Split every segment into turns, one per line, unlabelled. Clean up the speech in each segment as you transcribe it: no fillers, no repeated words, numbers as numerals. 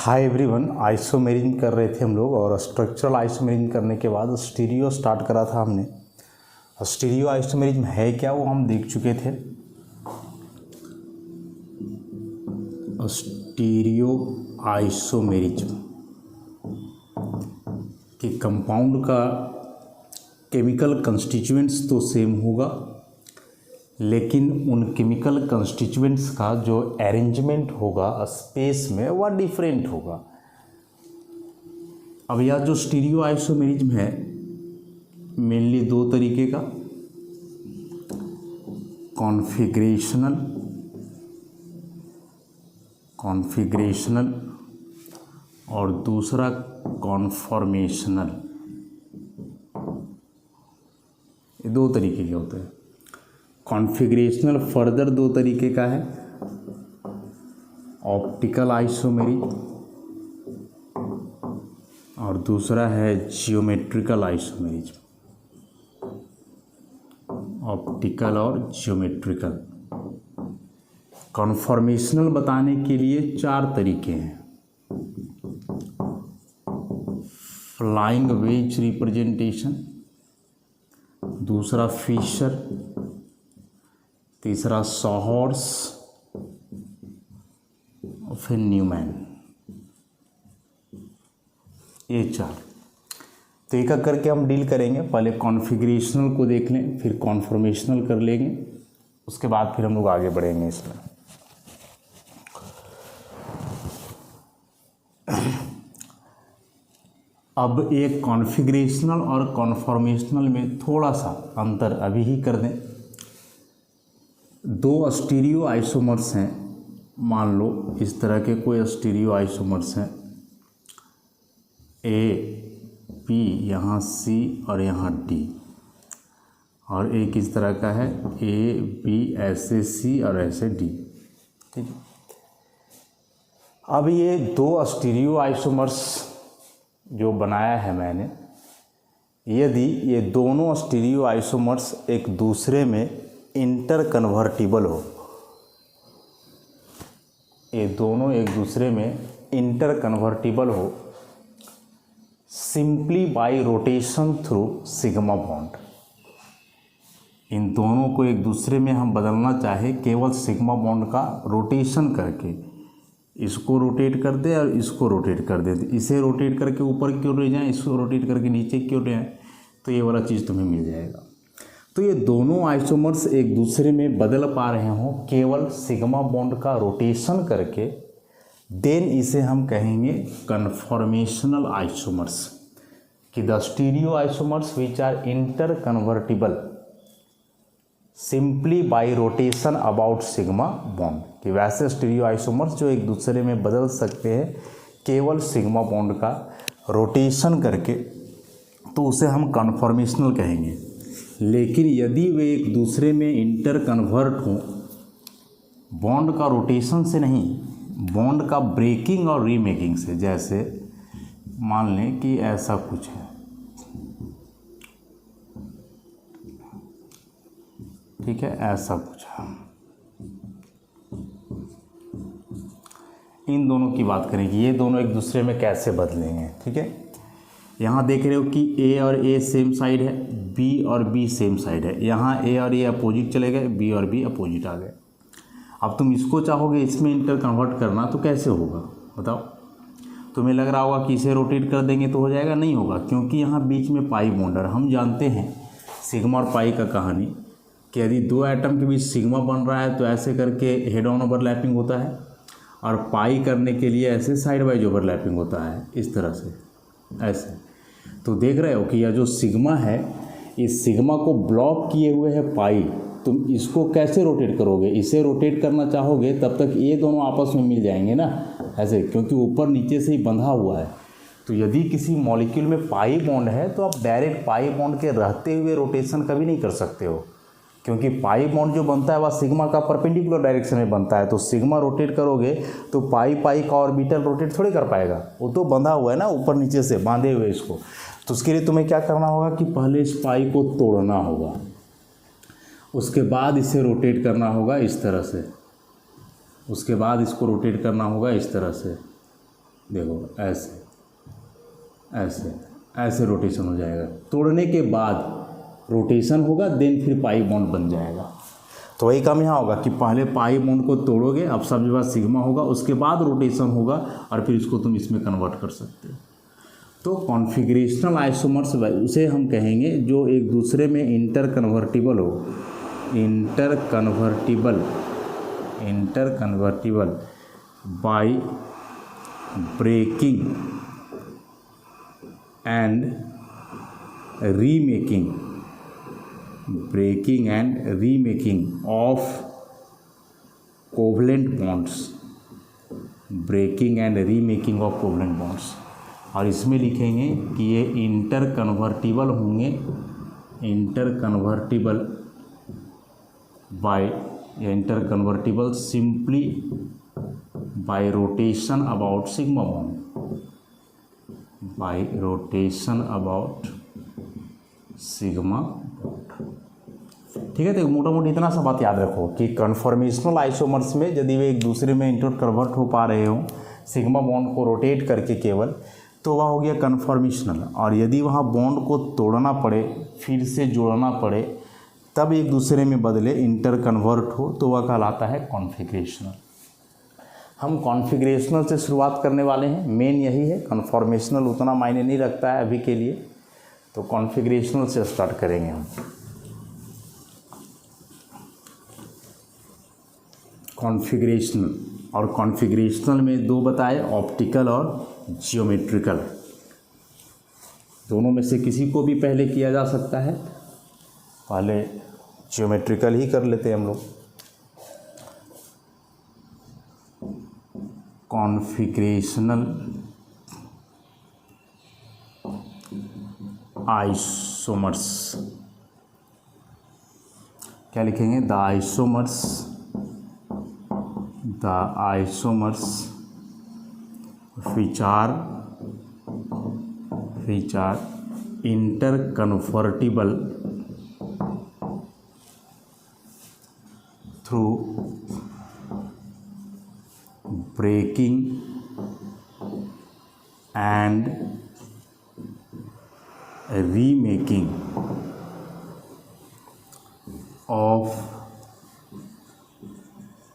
Hi everyone, isomerism कर रहे थे हम लोग और स्ट्रक्चरल आइसोमेरिज्म करने के बाद स्टीरियो स्टार्ट करा था हमने। स्टीरियो आइसोमेरिज्म है क्या वो हम देख चुके थे। स्टीरियो आइसोमेरिज्म कि कंपाउंड का केमिकल कंस्टिट्यूएंट्स तो सेम होगा लेकिन उन केमिकल कंस्टिट्यूएंट्स का जो अरेंजमेंट होगा स्पेस में वह डिफरेंट होगा। अब यह जो स्टीरियो आइसोमेरिज्म है मेनली दो तरीके का, कॉन्फ़िगरेशनल और दूसरा कॉन्फॉर्मेशनल। ये दो तरीके के होते हैं। कॉन्फ़िगरेशनल फर्दर दो तरीके का है, ऑप्टिकल आइसोमेरिज्म और दूसरा है जियोमेट्रिकल आइसोमेरिज्म। ऑप्टिकल और जियोमेट्रिकल। कॉन्फॉर्मेशनल बताने के लिए चार तरीके हैं। फ्लाइंग वेज रिप्रेजेंटेशन, दूसरा फिशर, तीसरा सॉहर्स और फिर न्यूमैन। ये चार तो एक एक करके हम डील करेंगे। पहले कॉन्फ़िगरेशनल को देख लें, फिर कॉन्फॉर्मेशनल कर लेंगे, उसके बाद फिर हम लोग आगे बढ़ेंगे इसमें। अब एक कॉन्फ़िगरेशनल और कॉन्फॉर्मेशनल में थोड़ा सा अंतर अभी ही कर दें। दो स्टीरियो आइसोमर्स हैं, मान लो इस तरह के कोई स्टीरियो आइसोमर्स हैं, ए पी, यहाँ सी और यहाँ डी, और एक इस तरह का है ए बी ऐसे सी और ऐसे डी। ठीक है। अब ये दो स्टीरियो आइसोमर्स जो बनाया है मैंने, यदि ये दोनों स्टीरियो आइसोमर्स एक दूसरे में इंटर कन्वर्टिबल हो, ये दोनों एक दूसरे में इंटर कन्वर्टिबल हो simply by rotation through sigma bond. इन दोनों को एक दूसरे में हम बदलना चाहे केवल सिग्मा बॉन्ड का रोटेशन करके, इसको रोटेट कर दे और इसको रोटेट कर दे, इसे रोटेट करके ऊपर क्यों ले जाएं, इसको रोटेट करके नीचे क्यों ले आएं, तो ये वाला चीज़ तुम्हें मिल जाएगा। तो ये दोनों आइसोमर्स एक दूसरे में बदल पा रहे हों केवल सिग्मा बॉन्ड का रोटेशन करके, देन इसे हम कहेंगे कन्फॉर्मेशनल आइसोमर्स। कि the stereo isomers which are inter convertible simply by rotation about sigma bond. कि वैसे स्टीरियो आइसोमर्स जो एक दूसरे में बदल सकते हैं केवल सिग्मा बॉन्ड का रोटेशन करके, तो उसे हम कन्फॉर्मेशनल कहेंगे। लेकिन यदि वे एक दूसरे में इंटर कन्वर्ट हों बॉन्ड का रोटेशन से नहीं, बॉन्ड का ब्रेकिंग और रीमेकिंग से, जैसे मान लें कि ऐसा कुछ है, ठीक है, ऐसा कुछ है, इन दोनों की बात करें कि ये दोनों एक दूसरे में कैसे बदलेंगे। ठीक है। यहाँ देख रहे हो कि ए और ए सेम साइड है, बी और बी सेम साइड है। यहाँ ए और ए अपोजिट चले गए, बी और बी अपोजिट आ गए। अब तुम इसको चाहोगे इसमें इंटर कन्वर्ट करना, तो कैसे होगा बताओ। तुम्हें लग रहा होगा कि इसे रोटेट कर देंगे तो हो जाएगा, नहीं होगा, क्योंकि यहाँ बीच में पाई बॉन्ड है। हम जानते हैं सिग्मा और पाई का कहानी कि यदि दो एटम के बीच सिग्मा बन रहा है तो ऐसे करके हेड ऑन ओवरलैपिंग होता है, और पाई करने के लिए ऐसे साइड वाइज ओवरलैपिंग होता है, इस तरह से ऐसे। तो देख रहे हो कि यह जो सिग्मा है, इस सिग्मा को ब्लॉक किए हुए है पाई। तुम इसको कैसे रोटेट करोगे, इसे रोटेट करना चाहोगे तब तक ये दोनों आपस में मिल जाएंगे ना, ऐसे, क्योंकि ऊपर नीचे से ही बंधा हुआ है। तो यदि किसी मॉलिक्यूल में पाई बॉन्ड है तो आप डायरेक्ट पाई बॉन्ड के रहते हुए रोटेशन कभी नहीं कर सकते हो, क्योंकि पाई बॉन्ड जो बनता है वह सिग्मा का परपेंडिकुलर डायरेक्शन में बनता है। तो सिग्मा रोटेट करोगे तो पाई का ऑर्बिटल रोटेट थोड़ी कर पाएगा, वो तो बंधा हुआ है ना ऊपर नीचे से बांधे हुए इसको। तो उसके लिए तुम्हें क्या करना होगा कि पहले इस पाई को तोड़ना होगा, उसके बाद इसे रोटेट करना होगा इस तरह से, उसके बाद इसको रोटेट करना होगा इस तरह से, देखो ऐसे ऐसे ऐसे रोटेशन हो जाएगा। तोड़ने के बाद रोटेशन होगा, देन फिर पाई बॉन्ड बन जाएगा। तो वही काम यहाँ होगा कि पहले पाई बॉन्ड को तोड़ोगे, अब सब जगह सिग्मा होगा, उसके बाद रोटेशन होगा और फिर इसको तुम इसमें कन्वर्ट कर सकते हो। तो कॉन्फिगरेशनल आइसोमर्स उसे हम कहेंगे जो एक दूसरे में इंटर कन्वर्टिबल हो, inter convertible by breaking and remaking of covalent bonds, breaking and remaking of covalent bonds. और इसमें लिखेंगे कि ये इंटर कन्वर्टिबल होंगे, inter convertible simply by rotation about sigma bond, by rotation about sigma bond. ठीक है, तो मोटा मोटी इतना सा बात याद रखो कि कन्फॉर्मेशनल आइसोमर्स में यदि वे एक दूसरे में इंटर कन्वर्ट हो पा रहे हो सिग्मा बॉन्ड को रोटेट करके केवल, तो वह हो गया कन्फॉर्मेशनल। और यदि वहाँ बॉन्ड को तोड़ना पड़े, फिर से जोड़ना पड़े, तब एक दूसरे में बदले इंटर कन्वर्ट हो, तो वह कहलाता है कॉन्फिगरेशनल। हम कॉन्फिगरेशनल से शुरुआत करने वाले हैं, मेन यही है। कन्फॉर्मेशनल उतना मायने नहीं रखता है अभी के लिए, तो कॉन्फिगरेशनल से स्टार्ट करेंगे हम। कॉन्फिगरेशनल, और कॉन्फिगरेशनल में दो बताए, ऑप्टिकल और जियोमेट्रिकल। दोनों में से किसी को भी पहले किया जा सकता है, पहले जियोमेट्रिकल ही कर लेते हैं हम लोग। कॉन्फिगरेशनल आइसोमर्स क्या लिखेंगे? The isomers which are interconvertible through breaking and remaking of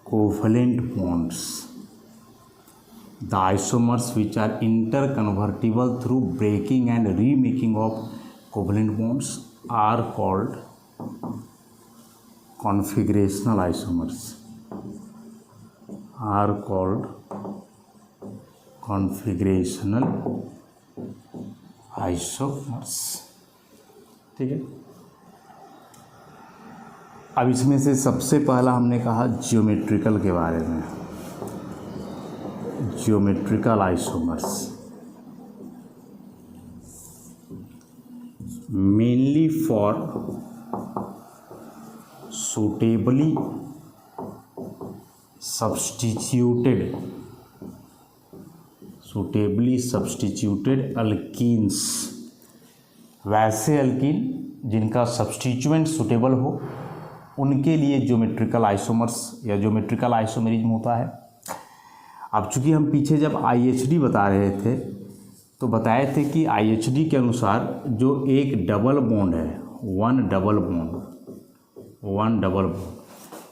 covalent bonds. The isomers which are interconvertible through breaking and remaking of covalent bonds are called configurational isomers. Are called configurational isomers. ठीक है। अब इसमें से सबसे पहला हमने कहा geometrical के बारे में। Geometrical isomers mainly for suitably substituted alkenes. वैसे अल्कीन जिनका सब्स्टिट्यूएंट सुटेबल हो, उनके लिए ज्योमेट्रिकल आइसोमर्स या ज्योमेट्रिकल आइसोमेरिज्म होता है। अब चूँकि हम पीछे जब IHD बता रहे थे तो बताए थे कि IHD के अनुसार जो एक डबल बॉन्ड है, वन डबल बॉन्ड,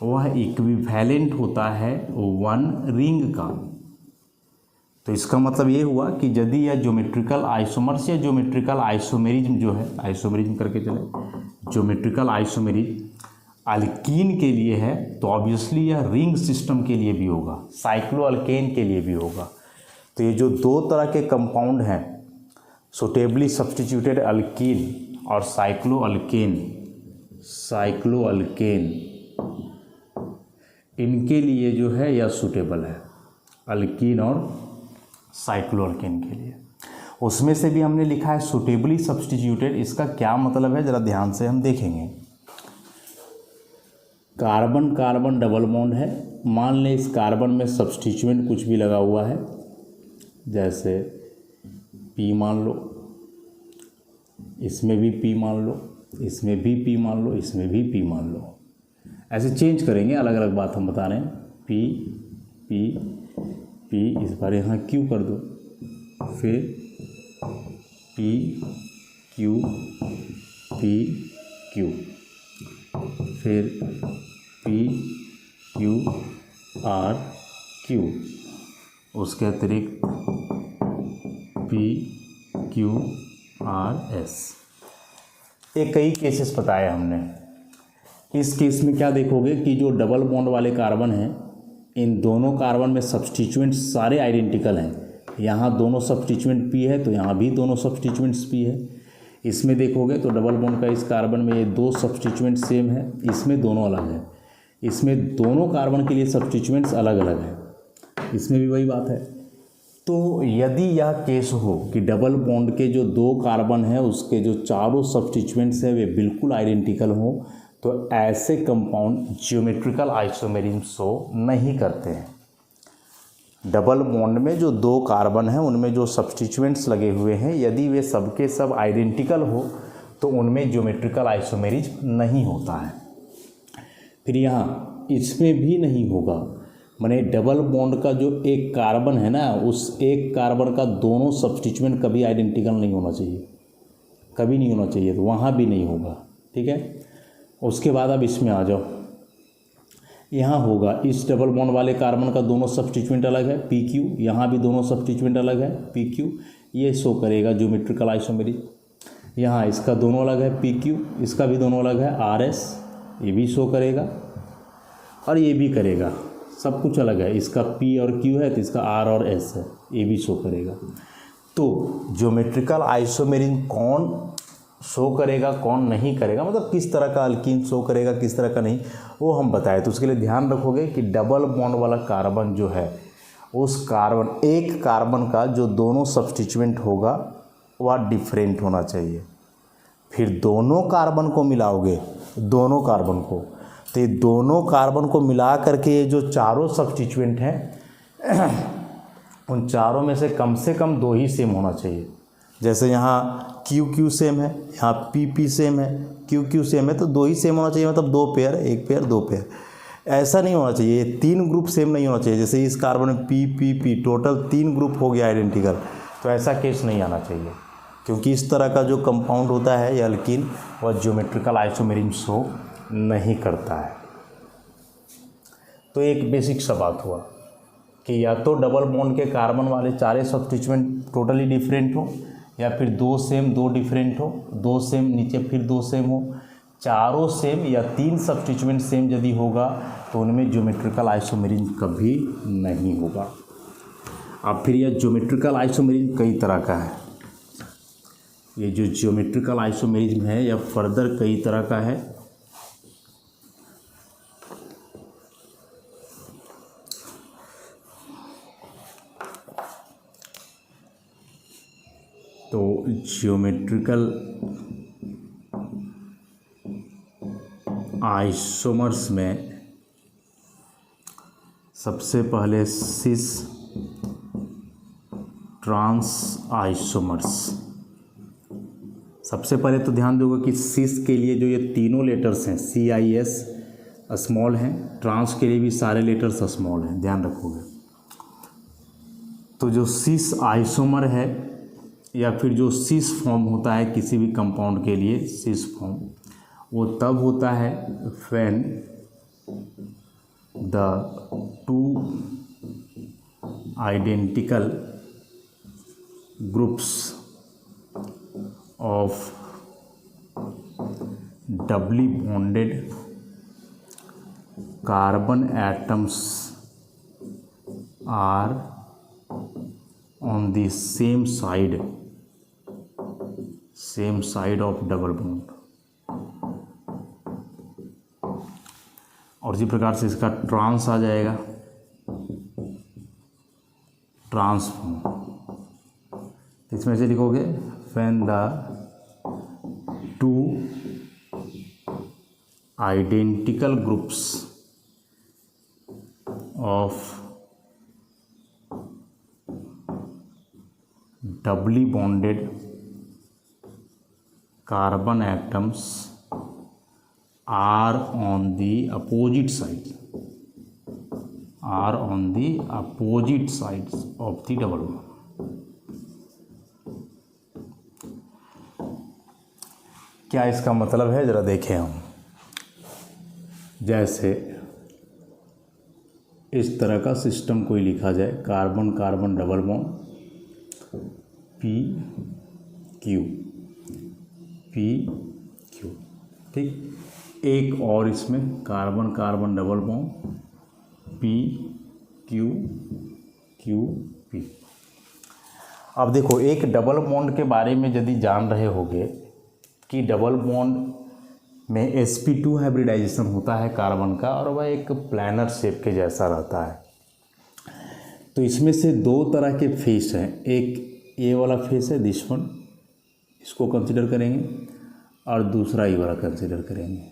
वह इक्विवेलेंट होता है वन रिंग का। तो इसका मतलब ये हुआ कि यदि यह ज्योमेट्रिकल आइसोमर्स या ज्योमेट्रिकल आइसोमेरिज्म जो है, आइसोमेरिज्म करके चले, ज्योमेट्रिकल आइसोमेरिज्म अल्कीन के लिए है, तो ऑब्वियसली यह रिंग सिस्टम के लिए भी होगा, साइक्लोअल्केन के लिए भी होगा। तो ये जो दो तरह के कंपाउंड हैं, सुटेबली सब्स्टिट्यूटेड अल्कीन और साइक्लोअल्केन, इनके लिए जो है यह सुटेबल है, अल्कीन और साइक्लोअल्केन के लिए। उसमें से भी हमने लिखा है सुटेबली सब्स्टिट्यूटेड। इसका क्या मतलब है ज़रा ध्यान से हम देखेंगे। कार्बन कार्बन डबल बॉन्ड है, मान लें इस कार्बन में सब्स्टिट्यूएंट कुछ भी लगा हुआ है, जैसे P मान लो, इसमें भी P मान लो, इसमें भी P मान लो, इसमें भी P मान लो। ऐसे चेंज करेंगे, अलग अलग बात हम बता रहे हैं। P, इस बार यहाँ Q कर दो, फिर पी क्यू पी क्यू, फिर पी क्यू आर क्यू, उसके अतिरिक्त पी क्यू आर एस। ये कई केसेस बताए हमने। इस केस में क्या देखोगे कि जो डबल बॉन्ड वाले कार्बन हैं, इन दोनों कार्बन में सब्स्टिट्यूएंट सारे आइडेंटिकल हैं। यहाँ दोनों सब्स्टिट्यूएंट पी है तो यहाँ भी दोनों सब्स्टिट्यूएंट्स पी है। इसमें देखोगे तो डबल बॉन्ड का इस कार्बन में ये दो सब्स्टिट्यूएंट सेम है, इसमें दोनों अलग है। इसमें दोनों कार्बन के लिए सब्स्टिट्यूएंट्स अलग अलग हैं, इसमें भी वही बात है। तो यदि यह केस हो कि डबल बॉन्ड के जो दो कार्बन हैं उसके जो चारों सब्स्टिट्यूएंट्स हैं वे बिल्कुल आइडेंटिकल हों, तो ऐसे कंपाउंड ज्योमेट्रिकल आइसोमेरिज्म शो नहीं करते हैं। डबल बॉन्ड में जो दो कार्बन हैं उनमें जो सब्स्टिट्यूएंट्स लगे हुए हैं, यदि वे सबके सब आइडेंटिकल हो तो उनमें ज्योमेट्रिकल आइसोमेरिज्म नहीं होता है। फिर यहाँ इसमें भी नहीं होगा, माने डबल बॉन्ड का जो एक कार्बन है ना, उस एक कार्बन का दोनों सब्स्टिट्यूएंट कभी आइडेंटिकल नहीं होना चाहिए, कभी नहीं होना चाहिए, तो वहाँ भी नहीं होगा। ठीक है। उसके बाद अब इसमें आ जाओ, यहाँ होगा इस डबल बॉन्ड वाले कार्बन का दोनों सब्स्टिट्यूएंट अलग है पी क्यू, यहाँ भी दोनों सब्स्टिट्यूएंट अलग है पी क्यू, ये शो करेगा ज्योमेट्रिकल आइसोमेरिज्म। यहाँ इसका दोनों अलग है पी क्यू, इसका भी दोनों अलग है आर एस, ये भी शो करेगा और ये भी करेगा, सब कुछ अलग है। इसका P और Q है तो इसका R और S है, ये भी शो करेगा। तो ज्योमेट्रिकल आइसोमेरिज्म कौन शो करेगा कौन नहीं करेगा, मतलब किस तरह का अल्कीन शो करेगा किस तरह का नहीं, वो हम बताए। तो उसके लिए ध्यान रखोगे कि डबल बॉन्ड वाला कार्बन जो है, उस कार्बन एक कार्बन का जो दोनों सब्स्टिट्यूएंट होगा वह डिफरेंट होना चाहिए। फिर दोनों कार्बन को मिलाओगे, दोनों कार्बन को, तो ये दोनों कार्बन को मिला करके ये जो चारों सब्स्टिट्यूएंट हैं उन चारों में से कम दो ही सेम होना चाहिए। जैसे यहाँ क्यू क्यू सेम है, यहाँ पी पी सेम है, क्यू क्यू सेम है, तो दो ही सेम होना चाहिए, मतलब दो पेयर, एक पेयर दो पेयर, ऐसा नहीं होना चाहिए। ये तीन ग्रुप सेम नहीं होना चाहिए। जैसे इस कार्बन में पी पी पी टोटल तीन ग्रुप हो गया आइडेंटिकल, तो ऐसा केस नहीं आना चाहिए, क्योंकि इस तरह का जो कंपाउंड होता है या अल्कीन, वह ज्योमेट्रिकल आइसोमेरिज्म शो नहीं करता है। तो एक बेसिक सा बात हुआ कि या तो डबल बॉन्ड के कार्बन वाले चारे सब्स्टिट्यूएंट टोटली डिफरेंट हो, या फिर दो सेम दो डिफरेंट हो, दो सेम नीचे फिर दो सेम हो, चारों सेम या तीन सब्स्टिट्यूएंट सेम यदि होगा तो उनमें ज्योमेट्रिकल आइसोमेरिज्म कभी नहीं होगा। अब फिर यह ज्योमेट्रिकल आइसोमेरिज्म कई तरह का है। ये जो ज्योमेट्रिकल आइसोमेरिज्म है यह फर्दर कई तरह का है। तो ज्योमेट्रिकल आइसोमर्स में सबसे पहले सिस ट्रांस आइसोमर्स। सबसे पहले तो ध्यान दोगे कि सिस के लिए जो ये तीनों लेटर्स हैं CIS स्मॉल हैं, ट्रांस के लिए भी सारे लेटर्स स्मॉल हैं, ध्यान रखोगे। तो जो सिस आइसोमर है या फिर जो सिस फॉर्म होता है किसी भी कंपाउंड के लिए, सिस फॉर्म वो तब होता है when the two identical groups of doubly bonded carbon atoms are on the same side of double bond। और इसी प्रकार से इसका ट्रांस आ जाएगा, ट्रांसफॉर्म। इसमें से लिखोगे when the two identical groups of doubly bonded carbon atoms are on the opposite sides of the double bond। क्या इसका मतलब है ज़रा देखें हम। जैसे इस तरह का सिस्टम कोई लिखा जाए, carbon carbon double bond P Q, ठीक। एक और इसमें carbon carbon double bond P Q P. अब देखो, एक डबल बॉन्ड के बारे में यदि जान रहे होगे कि डबल बॉन्ड में sp2 हाइब्रिडाइजेशन होता है कार्बन का, और वह एक प्लानर शेप के जैसा रहता है। तो इसमें से दो तरह के फेस हैं, एक ये वाला फेस है दिस वन, इसको कंसिडर करेंगे, और दूसरा ये वाला कंसिडर करेंगे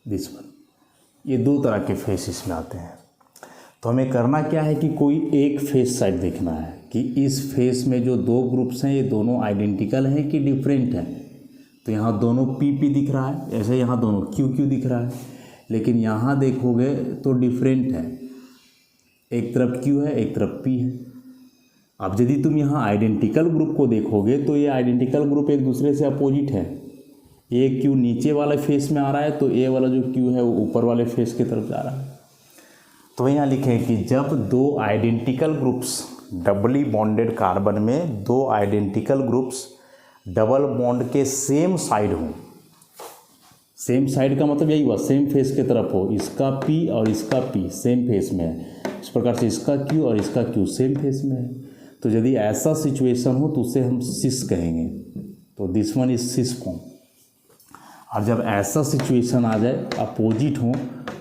दिस वन। ये दो तरह के फेस इसमें आते हैं। तो हमें करना क्या है कि कोई एक फेस साइड देखना है कि इस फेस में जो दो ग्रुप्स हैं ये दोनों आइडेंटिकल हैं कि डिफरेंट हैं। तो यहाँ दोनों पी दिख रहा है, ऐसे यहाँ दोनों क्यू दिख रहा है, लेकिन यहाँ देखोगे तो डिफरेंट है, एक तरफ क्यू है एक तरफ पी है। अब यदि तुम यहाँ आइडेंटिकल ग्रुप को देखोगे तो ये आइडेंटिकल ग्रुप एक दूसरे से अपोजिट है। ये क्यू नीचे वाले फेस में आ रहा है तो ए वाला जो क्यू है वो ऊपर वाले फेस की तरफ जा रहा है। तो यहाँ लिखें कि जब दो आइडेंटिकल ग्रुप्स डबली बॉन्डेड कार्बन में दो आइडेंटिकल ग्रुप्स डबल बॉन्ड के सेम साइड हों, सेम साइड का मतलब यही हुआ सेम फेस की तरफ हो, इसका पी और इसका पी सेम फेस में है, इस प्रकार से इसका क्यू और इसका क्यू सेम फेस में है। तो यदि ऐसा सिचुएशन हो तो उसे हम सिस कहेंगे, तो this one is cis form. और जब ऐसा सिचुएशन आ जाए अपोजिट हो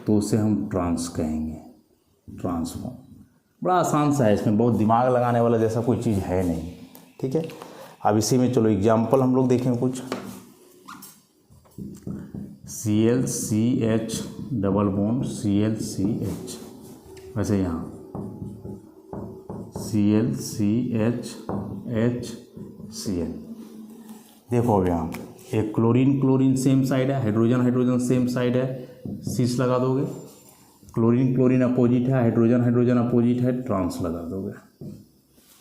तो उसे हम ट्रांस कहेंगे, ट्रांसफॉर्म। बड़ा आसान सा है, इसमें बहुत दिमाग लगाने वाला जैसा कोई चीज़ है नहीं, ठीक है। अब इसी में चलो एग्जाम्पल हम लोग देखें कुछ। ClCH डबल बॉन्ड ClCH, वैसे यहाँ ClCHHCl। देखो अब यहाँ एक क्लोरीन क्लोरीन सेम साइड है, हाइड्रोजन हाइड्रोजन सेम साइड है, सिस लगा दोगे। क्लोरीन क्लोरीन अपोजिट है, हाइड्रोजन हाइड्रोजन अपोजिट है, ट्रांस लगा दोगे।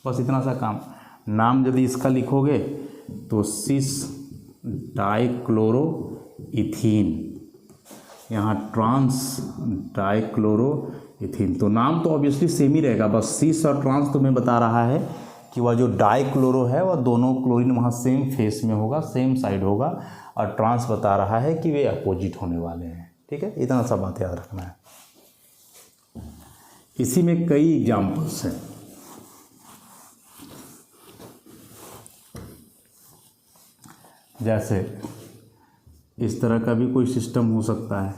बस इतना सा काम। नाम यदि इसका लिखोगे तो सिस डाइक्लोरो इथीन, यहाँ ट्रांस डाइक्लोरो इथीन। तो नाम तो ऑब्वियसली सेम ही रहेगा, बस सिस और ट्रांस तुम्हें बता रहा है कि वह जो डाइक्लोरो है वह दोनों क्लोरीन वहाँ सेम फेस में होगा, सेम साइड होगा, और ट्रांस बता रहा है कि वे अपोजिट होने वाले हैं, ठीक है। इतना सा बात याद रखना है। इसी में कई एग्जाम्पल्स हैं। जैसे इस तरह का भी कोई सिस्टम हो सकता है,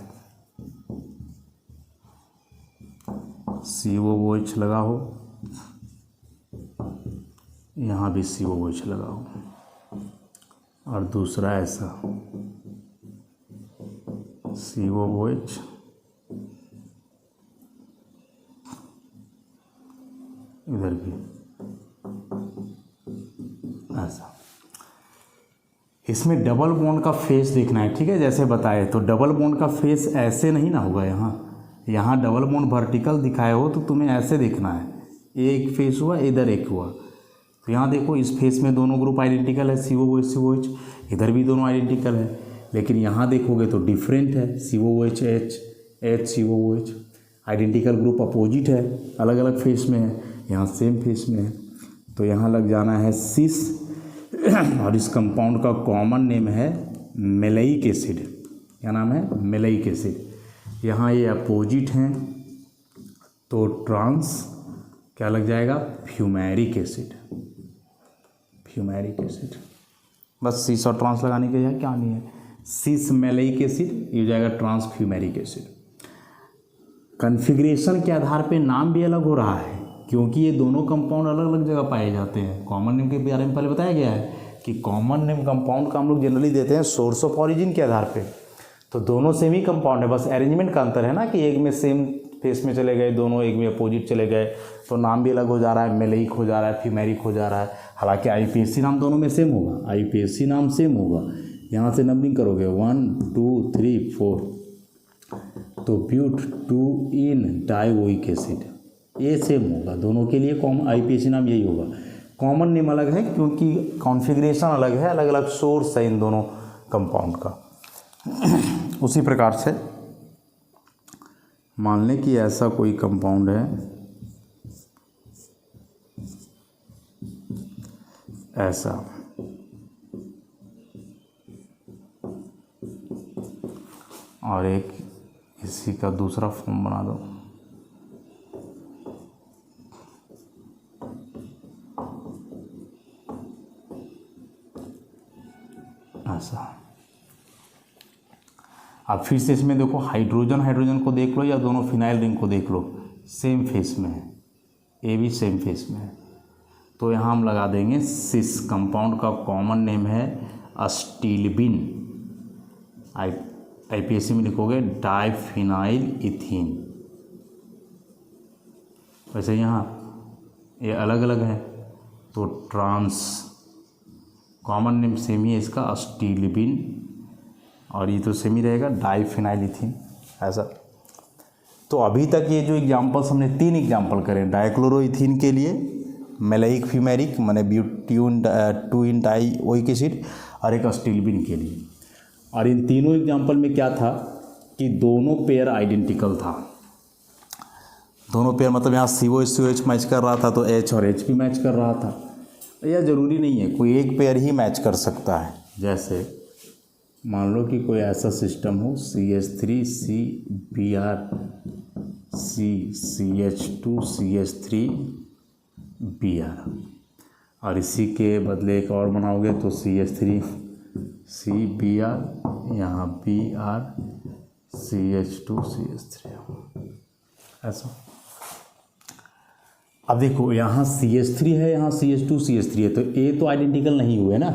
COOH लगा हो, यहाँ भी COOH लगा हो, और दूसरा ऐसा COOH, इधर भी ऐसा। इसमें डबल बॉन्ड का फेस देखना है, ठीक है। जैसे बताए तो डबल बॉन्ड का फेस ऐसे नहीं ना होगा, यहाँ डबल बॉन्ड वर्टिकल दिखाए हो तो तुम्हें ऐसे देखना है, एक फेस हुआ इधर एक हुआ। तो यहाँ देखो इस फेस में दोनों ग्रुप आइडेंटिकल है, COOH, इधर भी दोनों आइडेंटिकल है, लेकिन यहाँ देखोगे तो डिफरेंट है, COOH HCOOH। Identical group opposite है, अलग अलग फेस में है, यहाँ सेम फेस में है। तो यहाँ लग जाना है सिस, और इस कंपाउंड का कॉमन नेम है मेलेइक एसिड। क्या नाम है? Maleic acid. यहाँ ये अपोजिट हैं तो ट्रांस क्या लग जाएगा? Fumaric acid. फ्यूमेरिक एसिड, बस सिस और ट्रांस लगाने के लिए क्या नहीं है, सिस मेलेइक एसिड, ये हो जाएगा ट्रांस फ्यूमेरिक एसिड। कॉन्फ़िगरेशन के आधार पे नाम भी अलग हो रहा है, क्योंकि ये दोनों कंपाउंड अलग अलग जगह पाए जाते हैं। कॉमन नेम के बारे में पहले बताया गया है कि कॉमन नेम कंपाउंड का हम लोग जनरली देते हैं सोर्स ऑफ ऑरिजिन के आधार पे। तो दोनों सेम ही कंपाउंड है, बस अरेंजमेंट का अंतर है ना कि एक में सेम फेस में चले गए दोनों, एक में अपोजिट चले गए तो नाम भी अलग हो जा रहा है, मेलेइक हो जा रहा है, फ्यूमेरिक हो जा रहा है। हालांकि आईपीएससी नाम दोनों में सेम होगा, आईपीएससी नाम सेम होगा। यहाँ से नंबरिंग करोगे 1 2 3 4, तो ब्यूट 2 इन डाइओइक एसिड, ये सेम होगा दोनों के लिए। कॉमन आईपीएससी नाम यही होगा। कॉमन नेम अलग है क्योंकि कॉन्फ़िगरेशन अलग है, अलग अलग सोर्स है इन दोनों कंपाउंड का। उसी प्रकार से मान लें कि ऐसा कोई कंपाउंड है, ऐसा, और एक इसी का दूसरा फॉर्म बना दो, ऐसा। अब फिर से इसमें देखो, हाइड्रोजन हाइड्रोजन को देख लो या दोनों फिनाइल रिंग को देख लो, सेम फेस में है, ये भी सेम फेस में है, तो यहाँ हम लगा देंगे सिस। कंपाउंड का कॉमन नेम है अस्टीलबिन, आईपीएससी में लिखोगे डाइफिनाइल इथीन। वैसे यहाँ ये अलग अलग है तो ट्रांस, कॉमन नेम सेम ही है इसका, अस्टीलबिन, और ये तो सेम ही रहेगा डाइफिनाइल इथीन, ऐसा। तो अभी तक ये जो एग्जांपल्स हमने 3 एग्जांपल करें, डाइक्लोरोइथीन के लिए, मेलाइक फ्यूमेरिक माने ब्यूटीन 2 डाई ओइक एसिड, और एक अस्टीलबिन के लिए। और इन तीनों एग्जांपल में क्या था कि दोनों पेयर आइडेंटिकल था। दोनों पेयर मतलब यहाँ COH मैच कर रहा था तो H और H भी मैच कर रहा था। यह ज़रूरी नहीं है, कोई एक पेयर ही मैच कर सकता है। जैसे मान लो कि कोई ऐसा सिस्टम हो CH3 CBr CH2 CH3 Br, और इसी के बदले एक और बनाओगे तो CH3 CBr, यहाँ Br CH2 CH3, ऐसा। अब देखो यहाँ CH3 है, यहाँ CH2 CH3 है, तो ये तो आइडेंटिकल नहीं हुए ना,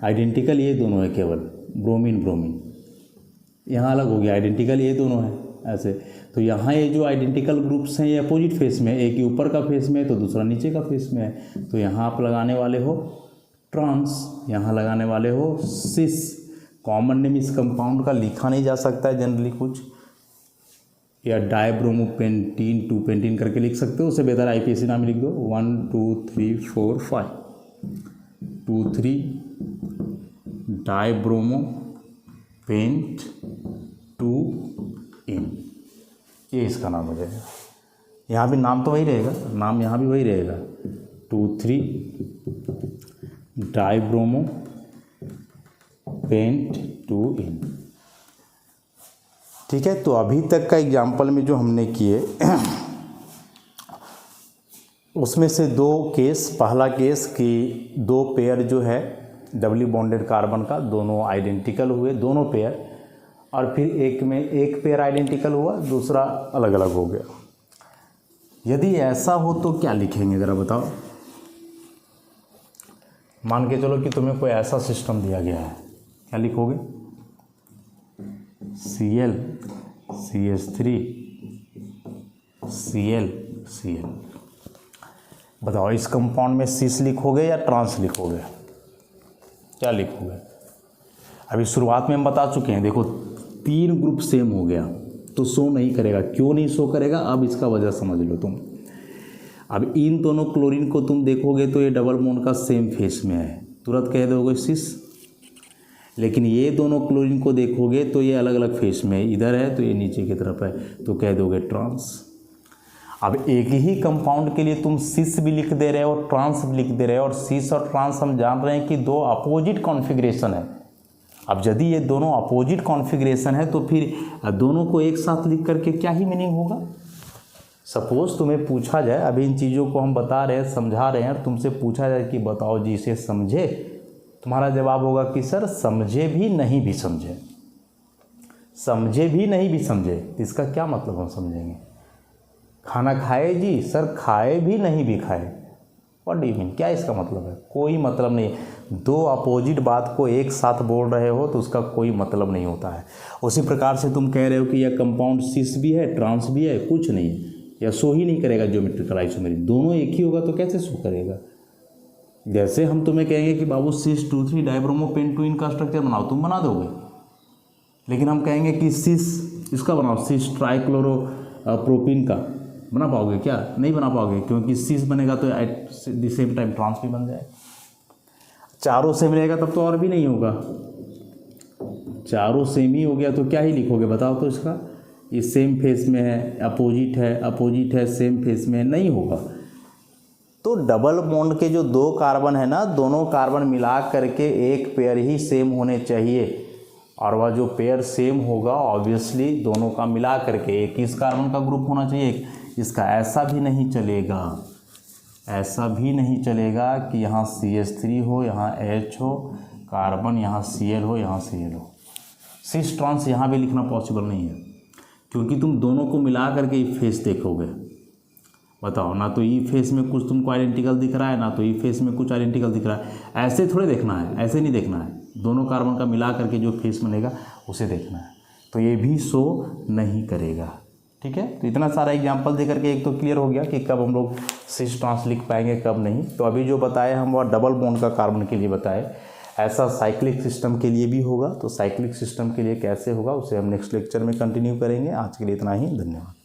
आइडेंटिकल ये दोनों है केवल, ब्रोमीन ब्रोमीन। यहाँ अलग हो गया, आइडेंटिकल ये दोनों है ऐसे। तो यहाँ ये जो आइडेंटिकल ग्रुप्स हैं ये अपोजिट फेस में, एक ही ऊपर का फेस में है तो दूसरा नीचे का फेस में है। तो यहाँ आप लगाने वाले हो ट्रांस, यहाँ लगाने वाले हो सिस। कॉमन नेम इस कंपाउंड का लिखा नहीं जा सकता है जनरली कुछ, या डाइब्रोमोपेंटीन 2 पेंटीन करके लिख सकते हो, उससे बेहतर आईपीएससी नाम लिख दो 1 2 3 4 5 2 3 डाइब्रोमो पेंट 2 इन, ये इसका नाम हो जाएगा। यहाँ भी नाम तो वही रहेगा, नाम यहाँ भी वही रहेगा 2 3 डाइब्रोमो पेंट 2 इन। ठीक है, तो अभी तक का एग्जाम्पल में जो हमने किए उसमें से 2 केस, पहला केस कि 2 पेयर जो है डबली बॉन्डेड कार्बन का, दोनों आइडेंटिकल हुए, दोनों पेयर, और फिर एक में एक पेयर आइडेंटिकल हुआ, दूसरा अलग अलग हो गया। यदि ऐसा हो तो क्या लिखेंगे ज़रा बताओ। मान के चलो कि तुम्हें कोई ऐसा सिस्टम दिया गया है, क्या लिखोगे? Cl CH3 Cl Cl। बताओ इस कंपाउंड में सिस लिखोगे या ट्रांस लिखोगे, क्या लिखोगे? अभी शुरुआत में हम बता चुके हैं, देखो 3 ग्रुप सेम हो गया तो शो नहीं करेगा। क्यों नहीं शो करेगा, अब इसका वजह समझ लो तुम। अब इन दोनों क्लोरीन को तुम देखोगे तो ये डबल बॉन्ड का सेम फेस में है, तुरंत कह दोगे सिस। लेकिन ये दोनों क्लोरीन को देखोगे तो ये अलग अलग फेस में है, इधर है तो ये नीचे की तरफ है, तो कह दोगे ट्रांस। अब एक ही कंपाउंड के लिए तुम सिस भी लिख दे रहे हो और ट्रांस भी लिख दे रहे हो, और सिस और ट्रांस हम जान रहे हैं कि 2 अपोजिट कॉन्फ़िगरेशन है। अब यदि ये दोनों अपोजिट कॉन्फ़िगरेशन है तो फिर दोनों को एक साथ लिख करके क्या ही मीनिंग होगा। सपोज़ तुम्हें पूछा जाए, अभी इन चीज़ों को हम बता रहे हैं, समझा रहे हैं, और तुमसे पूछा जाए कि बताओ जी इसे समझे, तुम्हारा जवाब होगा कि सर समझे भी नहीं भी समझे, समझे भी नहीं भी समझे। तो इसका क्या मतलब हम समझेंगे? खाना खाए जी, सर खाए भी नहीं भी खाए, व्हाट डू यू मीन, क्या इसका मतलब है? कोई मतलब नहीं। 2 अपोजिट बात को एक साथ बोल रहे हो तो उसका कोई मतलब नहीं होता है। उसी प्रकार से तुम कह रहे हो कि यह कंपाउंड सिस भी है ट्रांस भी है, कुछ नहीं, या शो ही नहीं करेगा ज्योमेट्रिकल आइसोमेरिक। दोनों एक ही होगा तो कैसे शो करेगा? जैसे हम तुम्हें कहेंगे कि बाबू सिस 2 3 डाइब्रोमो पेंट 2 इन का स्ट्रक्चर बनाओ, तुम बना दोगे। लेकिन हम कहेंगे कि सिस इसका बनाओ, सिस ट्राइक्लोरो प्रोपीन का, बना पाओगे क्या? नहीं बना पाओगे, क्योंकि सिस बनेगा तो at the same time trans भी बन जाए। चारों सेम रहेगा तब तो और भी नहीं होगा। चारों सेम ही हो गया तो क्या ही लिखोगे बताओ तो इसका, ये सेम फेस में है, अपोजिट है, सेम फेस में है, नहीं होगा। तो डबल बॉन्ड के जो दो कार्बन है ना, दोनों कार्बन मिला करके एक पेयर ही सेम होने चाहिए, और वह जो पेयर सेम होगा ऑब्वियसली दोनों का मिला करके एक इस कार्बन का ग्रुप होना चाहिए, एक इसका। ऐसा भी नहीं चलेगा, ऐसा भी नहीं चलेगा कि यहाँ CH3 हो, यहाँ H हो, कार्बन यहाँ Cl हो, यहाँ Cl हो। सिस ट्रांस यहाँ भी लिखना पॉसिबल नहीं है, क्योंकि तुम दोनों को मिला करके ई फेस देखोगे। बताओ, ना तो ई फेस में कुछ तुमको आइडेंटिकल दिख रहा है, ना तो ई फेस में कुछ आइडेंटिकल दिख रहा है। ऐसे थोड़े देखना है, ऐसे नहीं देखना है, दोनों कार्बन का मिला करके जो फेस बनेगा उसे देखना है। तो ये भी शो नहीं करेगा। ठीक है, तो इतना सारा एग्जांपल दे करके एक तो क्लियर हो गया कि कब हम लोग सिस ट्रांस लिख पाएंगे, कब नहीं। तो अभी जो बताए हम वो डबल बॉन्ड का कार्बन के लिए बताए, ऐसा साइक्लिक सिस्टम के लिए भी होगा। तो साइक्लिक सिस्टम के लिए कैसे होगा उसे हम नेक्स्ट लेक्चर में कंटिन्यू करेंगे। आज के लिए इतना ही, धन्यवाद।